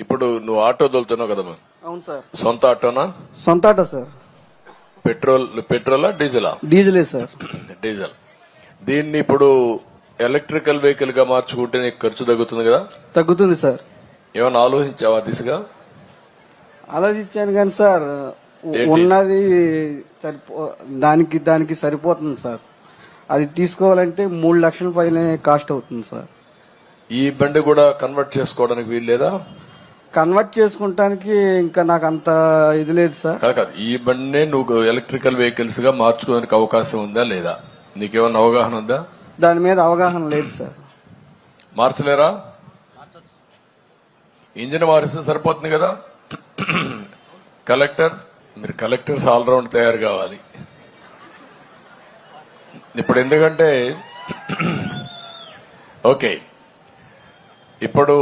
ఇప్పుడు నువ్వు ఆటో తోలుతున్నావు కదమ్మా? అవును సార్. సొంత ఆటోనా? సొంత ఆటో సార్. పెట్రోలా డీజిలా? డీజిలే సార్. డీజిల్. దీన్ని ఇప్పుడు ఎలక్ట్రికల్ వెహికల్ గా మార్చుకుంటే నీకు ఖర్చు తగ్గుతుంది కదా? తగ్గుతుంది సార్. ఏమన్నా ఆలోచించావా దిశగా? ఆలోచించాను కానీ సార్ ఉన్నది దానికి సరిపోతుంది సార్. అది తీసుకోవాలంటే 3 లక్షల పైన కాస్ట్ అవుతుంది సార్. ఈ బండి కూడా కన్వర్ట్ చేసుకోవడానికి వీలు లేదా? కన్వర్ట్ చేసుకుంటానికి ఇంకా నాకు అంత ఇది లేదు సార్. కాదు, ఈ బండినే నువ్వు ఎలక్ట్రికల్ వెహికల్స్ గా మార్చుకోవడానికి అవకాశం ఉందా లేదా? నీకేమన్నా అవగాహన ఉందా? దాని మీద అవగాహన లేదు సార్. మార్చలేరా? ఇంజిన్ మారిస్తే సరిపోతుంది కదా. మీరు కలెక్టర్స్ ఆల్రౌండ్ తయారు కావాలి ఇప్పుడు. ఎందుకంటే ఓకే, ఇప్పుడు